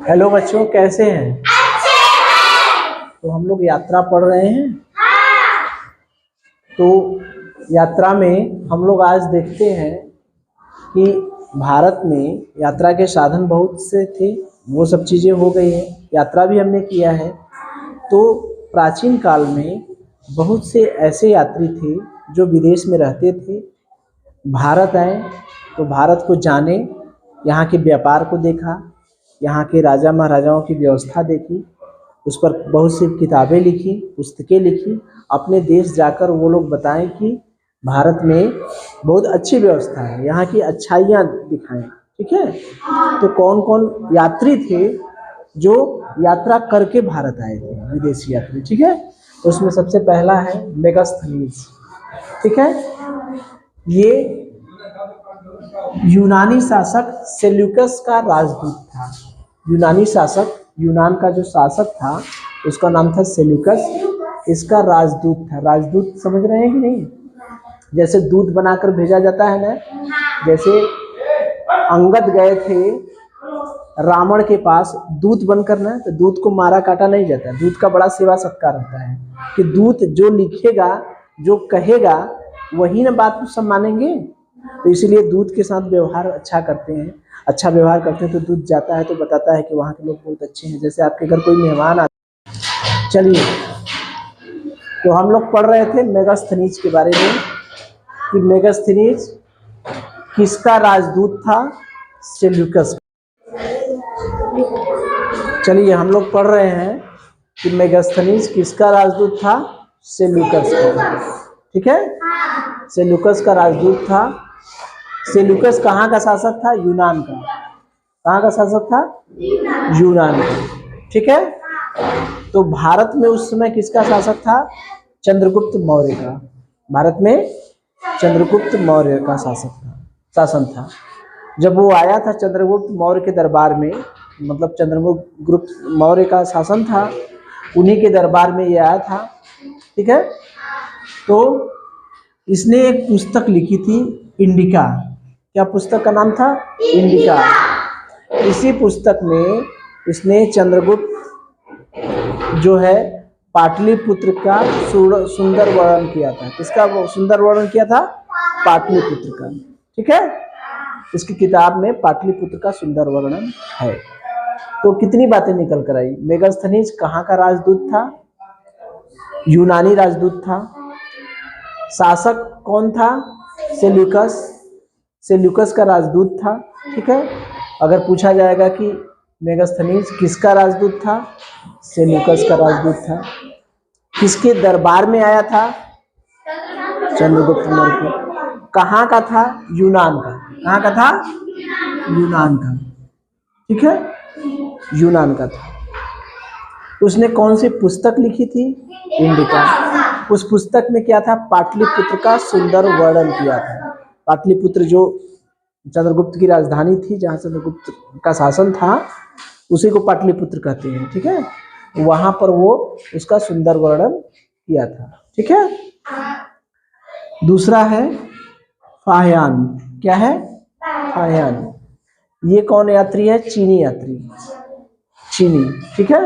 Hello बच्चों, कैसे हैं? तो हम लोग यात्रा पढ़ रहे हैं। तो यात्रा में हम लोग आज देखते हैं कि भारत में यात्रा के साधन बहुत से थे, वो सब चीज़ें हो गई हैं। यात्रा भी हमने किया है। तो प्राचीन काल में बहुत से ऐसे यात्री थे जो विदेश में रहते थे, भारत आए तो भारत को जाने, यहाँ के व्यापार को देखा, यहाँ के राजा महाराजाओं की व्यवस्था देखी, उस पर बहुत सी किताबें लिखी, पुस्तकें लिखी। अपने देश जाकर वो लोग बताएं कि भारत में बहुत अच्छी व्यवस्था है, यहाँ की अच्छाइयाँ दिखाएं। ठीक है। तो कौन कौन यात्री थे जो यात्रा करके भारत आए थे, विदेशी यात्री। ठीक है। तो उसमें सबसे पहला है मेगास्थनीज। ठीक है। ये यूनानी शासक सेल्यूकस का राजदूत था। यूनानी शासक, यूनान का जो शासक था उसका नाम था सेल्यूकस। इसका राजदूत था। राजदूत समझ रहे हैं कि नहीं? जैसे दूध बनाकर भेजा जाता है ना, जैसे अंगद गए थे रावण के पास दूत बनकर ना, तो दूत को मारा काटा नहीं जाता। दूत का बड़ा सेवा सत्कार होता है कि दूत जो लिखेगा, जो कहेगा, वही ना बात सब मानेंगे। तो इसीलिए दूत के साथ व्यवहार अच्छा करते हैं। अच्छा व्यवहार करते हैं तो दूत जाता है तो बताता है कि वहाँ के लोग बहुत अच्छे हैं। जैसे आपके घर कोई मेहमान आता। चलिए, तो हम लोग पढ़ रहे थे मेगास्थनीज के बारे में कि मेगास्थनीज किसका राजदूत था? सेल्यूकस। चलिए, हम लोग पढ़ रहे हैं कि मेगास्थनीज किसका राजदूत था? सेल्यूकस का। ठीक है। सेल्यूकस का राजदूत था। सेल्यूकस कहाँ का शासक था? यूनान का। कहाँ का शासक था? यूनान का। ठीक है। तो भारत में उस समय किसका शासक था? चंद्रगुप्त मौर्य का। भारत में चंद्रगुप्त मौर्य का शासन था। जब वो आया था चंद्रगुप्त मौर्य के दरबार में, मतलब चंद्रगुप्त मौर्य का शासन था, उन्हीं के दरबार में ये आया था। ठीक है। तो इसने एक पुस्तक लिखी थी, इंडिका। क्या पुस्तक का नाम था? इंडिका। इसी पुस्तक में इसने चंद्रगुप्त जो है पाटलिपुत्र का सुंदर वर्णन किया था। किसका सुंदर वर्णन किया था? पाटलिपुत्र का। ठीक है। इसकी किताब में पाटलिपुत्र का सुंदर वर्णन है। तो कितनी बातें निकल कर आई। मेगास्थनीज कहाँ का राजदूत था? यूनानी राजदूत था। शासक कौन था? सेल्यूकस। सेल्यूकस का राजदूत था। ठीक है। अगर पूछा जाएगा कि मेगास्थनीज किसका राजदूत था? सेल्यूकस का राजदूत था। किसके दरबार में आया था? चंद्रगुप्त मौर्य के। कहाँ का था? यूनान का। कहाँ का था? यूनान का। ठीक है। यूनान का था। उसने कौन सी पुस्तक लिखी थी? इंडिका। उस पुस्तक में क्या था? पाटलिपुत्र का सुंदर वर्णन किया था। पाटलिपुत्र जो चंद्रगुप्त की राजधानी थी, जहाँ चंद्रगुप्त का शासन था, उसी को पाटलिपुत्र कहते हैं। ठीक है। वहां पर वो उसका सुंदर वर्णन किया था। ठीक है। दूसरा है फाह्यान। क्या है? फाह्यान। ये कौन यात्री है? चीनी यात्री। चीनी। ठीक है।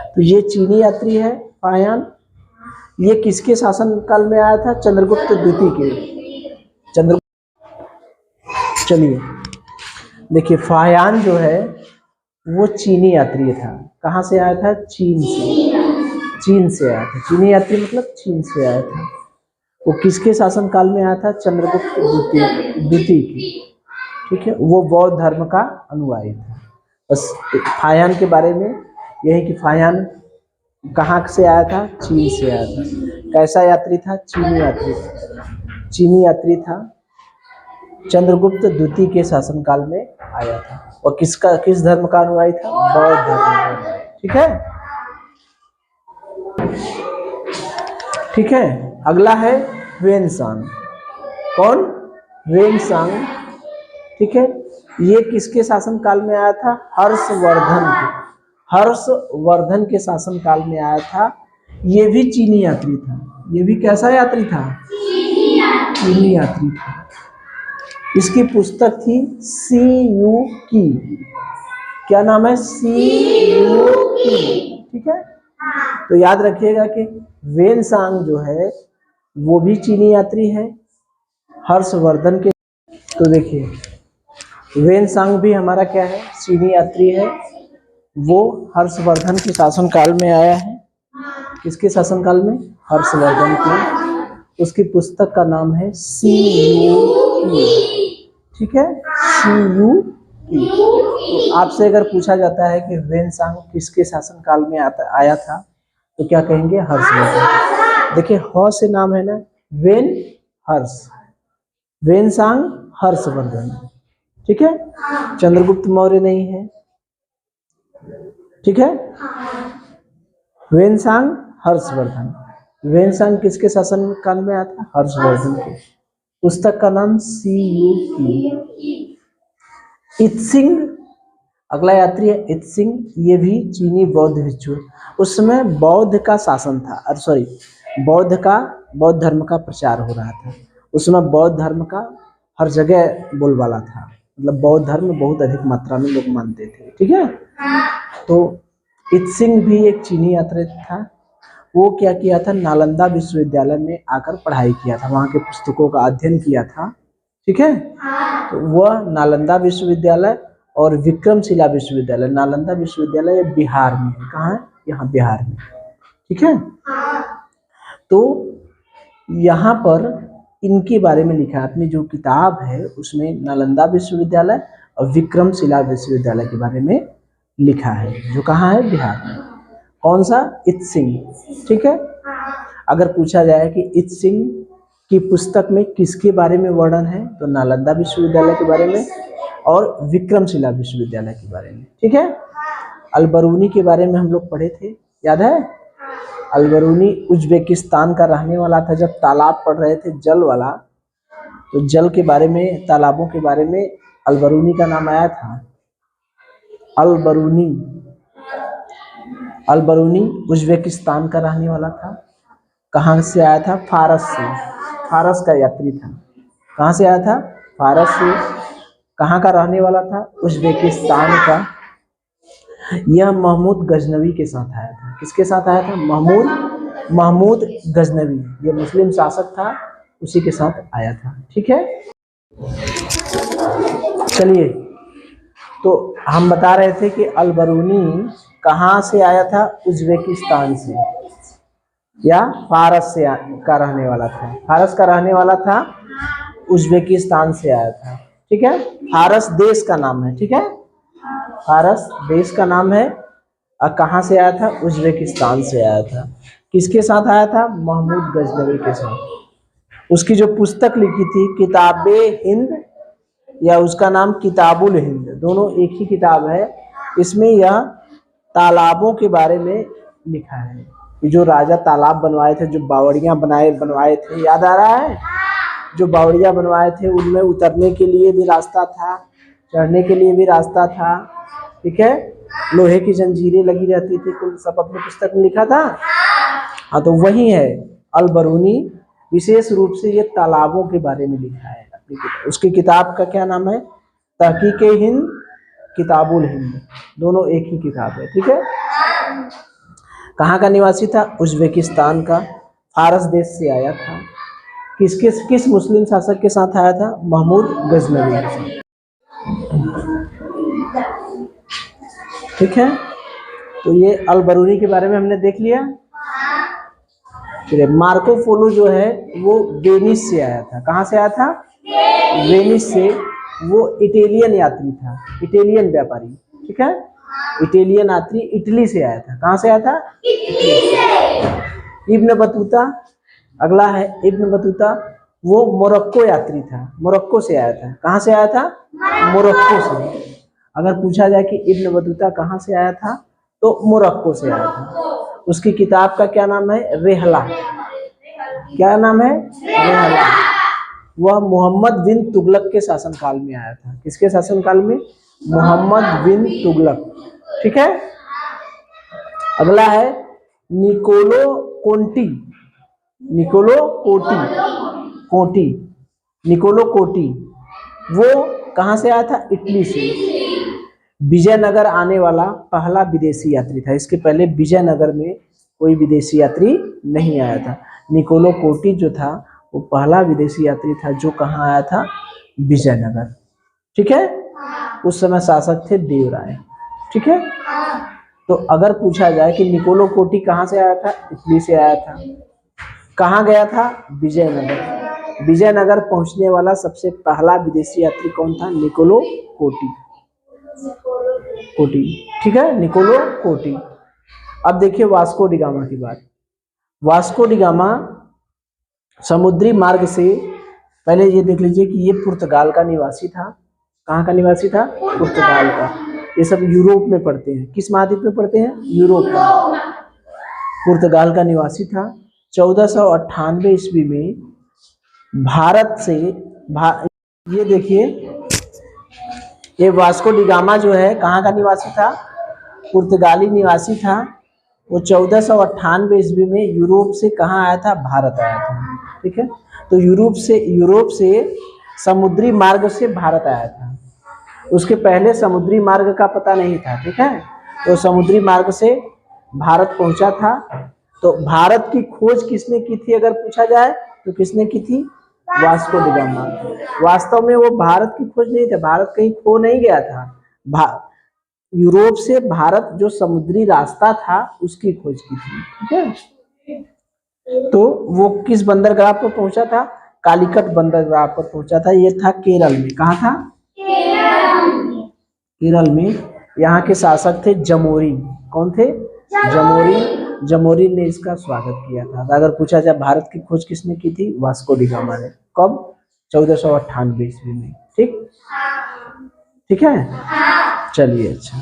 तो ये चीनी यात्री है फाह्यान। ये किसके शासन काल में आया था? चंद्रगुप्त द्वितीय के। चलिए देखिए, फाह्यान जो है वो चीनी यात्री था। कहाँ से आया था? चीन से। चीन से आया था। चीनी यात्री मतलब चीन से आया था। वो किसके शासन काल में आया था? चंद्रगुप्त द्वितीय के। ठीक है। वो बौद्ध धर्म का अनुयायी था। बस फाह्यान के बारे में यही कि फाह्यान कहाँ से आया था? चीन से आया था। कैसा यात्री था? चीनी यात्री था। चीनी यात्री था। चंद्रगुप्त द्वितीय के शासनकाल में आया था। और किस धर्म का अनुयायी था? बौद्ध धर्म का अनुयायी। ठीक है। ठीक है। अगला है ह्वेनसांग। कौन? ह्वेनसांग। ठीक है। ये किसके शासन काल में आया था? हर्षवर्धन के शासन काल में आया था। ये भी चीनी यात्री था। ये भी कैसा यात्री था? चीनी यात्री था। इसकी पुस्तक थी सी यू की। क्या नाम है? सी यू की। ठीक है, तो याद रखिएगा कि वेनसांग जो है वो भी चीनी यात्री है हर्षवर्धन के। तो देखिए वेनसांग भी हमारा क्या है? चीनी यात्री है। वो हर्षवर्धन के शासनकाल में आया है। किसके शासनकाल में? हर्षवर्धन के। उसकी पुस्तक का नाम है सी यू की। ठीक है, सी यू की। तो आपसे अगर पूछा जाता है कि वेनसांग किसके शासनकाल में आया था, तो क्या कहेंगे? हर्षवर्धन। देखिए ह से नाम है ना, वेन हर्ष, वेनसांग हर्षवर्धन। ठीक है, चंद्रगुप्त मौर्य नहीं है। ठीक है, वेनसांग हर्षवर्धन। वेनसांग किसके शासन काल में आया था? हर्षवर्धन के। पुस्तक का नाम सी यू की। इत्सिंग अगला यात्री है, इत्सिंग। ये भी चीनी बौद्ध भिक्षु। उस समय बौद्ध का शासन था, सॉरी बौद्ध धर्म का प्रचार हो रहा था। उस समय बौद्ध धर्म का हर जगह बोलबाला था, मतलब बौद्ध धर्म बहुत अधिक मात्रा में लोग मानते थे। ठीक है, तो इत्सिंग भी एक चीनी यात्री था। वो क्या किया था? नालंदा विश्वविद्यालय में आकर पढ़ाई किया था, वहाँ के पुस्तकों का अध्ययन किया था। ठीक है, तो वह नालंदा विश्वविद्यालय और विक्रमशिला विश्वविद्यालय, नालंदा विश्वविद्यालय बिहार में है। कहाँ है? यहाँ बिहार में। ठीक है, तो यहाँ पर इनके बारे में लिखा है। अपनी जो किताब है उसमें नालंदा विश्वविद्यालय और विक्रमशिला विश्वविद्यालय के बारे में लिखा है, जो कहाँ है? बिहार में। कौन सा? इत्सिंग। ठीक है, अगर पूछा जाए कि इत्सिंग की पुस्तक में किसके बारे में वर्णन है, तो नालंदा विश्वविद्यालय के बारे में और विक्रमशिला विश्वविद्यालय के बारे में। ठीक है, अलबरूनी के बारे में हम लोग पढ़े थे, याद है? अलबरूनी उज्बेकिस्तान का रहने वाला था। जब तालाब पढ़ रहे थे जल वाला, तो जल के बारे में, तालाबों के बारे में अलबरूनी का नाम आया था। अलबरूनी उज्बेकिस्तान का रहने वाला था। कहाँ से आया था? फारस से। फारस का यात्री था। कहाँ से आया था? फारस से। कहाँ का रहने वाला था? उज्बेकिस्तान का। यह महमूद गजनवी के साथ आया था। किसके साथ आया था? महमूद गजनवी। ये मुस्लिम शासक था, उसी के साथ आया था। ठीक है, चलिए, तो हम बता रहे थे कि अलबरूनी कहाँ से आया था? उज्बेकिस्तान से या फारस से का रहने वाला था। फारस का रहने वाला था, उज्बेकिस्तान से आया था। ठीक है, फारस देश का नाम है। ठीक है, फारस देश का नाम है। और कहाँ से आया था? उज्बेकिस्तान से आया था। किसके साथ आया था? महमूद गजनवी के साथ। उसकी जो पुस्तक लिखी थी किताबे हिंद, या उसका नाम किताबुल हिंद, दोनों एक ही किताब है। इसमें यह तालाबों के बारे में लिखा है कि जो राजा तालाब बनवाए थे, जो बावड़ियां बनवाए थे, याद आ रहा है? जो बावड़ियां बनवाए थे उनमें उतरने के लिए भी रास्ता था, चढ़ने के लिए भी रास्ता था। ठीक है, लोहे की जंजीरें लगी रहती थी, कुल सब अपनी पुस्तक में लिखा था। हाँ, तो वही है अलबरूनी। विशेष रूप से ये तालाबों के बारे में लिखा है अपनी किताब। उसकी किताब का क्या नाम है? तहकीके हिंद, किताबुल हिंद, दोनों एक ही किताब है। ठीक है, कहाँ का निवासी था? उज्बेकिस्तान का, फारस देश से आया था। किस मुस्लिम शासक के साथ आया था? महमूद गजनवी के साथ। ठीक है, तो ये अलबरूनी के बारे में हमने देख लिया। फिर मार्को पोलो जो है वो वेनिस से आया था। कहाँ से आया था? वेनिस से। वो इटालियन यात्री था, इटालियन व्यापारी। ठीक है, इटालियन यात्री इटली से आया था। कहाँ से आया था? इटली से। इब्न बतूता अगला है। इब्न बतूता वो मोरक्को यात्री था, मोरक्को से आया था। कहाँ से आया था? मोरक्को से। अगर पूछा जाए कि इब्न बतूता कहाँ से आया था, तो मोरक्को से आया था। उसकी किताब का क्या नाम है? रेहला। क्या नाम है? रेहला। वह मोहम्मद बिन तुगलक के शासनकाल में आया था। किसके शासनकाल में? मोहम्मद बिन तुगलक। ठीक है, अगला है निकोलो कोंटी। निकोलो कोटी। वो कहाँ से आया था? इटली से। विजयनगर आने वाला पहला विदेशी यात्री था। इसके पहले विजयनगर में कोई विदेशी यात्री नहीं आया था। निकोलो कोटी जो था वो पहला विदेशी यात्री था जो कहाँ आया था? विजयनगर। ठीक है, उस समय शासक थे देवराय। ठीक है, तो अगर पूछा जाए कि निकोलो कोटी कहाँ से आया था? इटली से आया था। कहाँ गया था? विजयनगर। विजयनगर पहुंचने वाला सबसे पहला विदेशी यात्री कौन था? निकोलो कोटी। कोटी, ठीक है, निकोलो कोटी। अब देखिए वास्को डी गामा की बात। वास्को डी गामा समुद्री मार्ग से, पहले ये देख लीजिए कि ये पुर्तगाल का निवासी था। कहाँ का निवासी था? पुर्तगाल का। ये सब यूरोप में पड़ते हैं। किस महाद्वीप में पड़ते हैं? यूरोप में। पुर्तगाल का निवासी था। 1498 ईस्वी में भारत से ये देखिए, ये वास्को डी गामा जो है कहाँ का निवासी था? पुर्तगाली निवासी था। वो 1498 ईस्वी में यूरोप से कहाँ आया था? भारत आया था। ठीक है, तो यूरोप से समुद्री मार्ग से भारत आया था। उसके पहले समुद्री मार्ग का पता नहीं था। ठीक है, तो समुद्री मार्ग से भारत पहुंचा था। तो भारत की खोज किसने की थी अगर पूछा जाए तो? किसने की थी? Vasco D gamma. वास्तव में वो भारत की खोज नहीं था, भारत कहीं खो नहीं गया था। यूरोप से भारत जो समुद्री रास्ता था उसकी खोज की थी। ठीक है, तो वो किस बंदरगाह पर पहुंचा था? कालीकट बंदरगाह पर पहुंचा था। ये था केरल में। कहाँ था? केरल में। यहाँ के शासक थे जमोरी। कौन थे? जमोरी। जमोरी ने इसका स्वागत किया था। अगर पूछा जाए भारत की खोज किसने की थी? वास्को डी गामा ने। कब? 1498 ईस्वी में। ठीक, ठीक है, चलिए, अच्छा।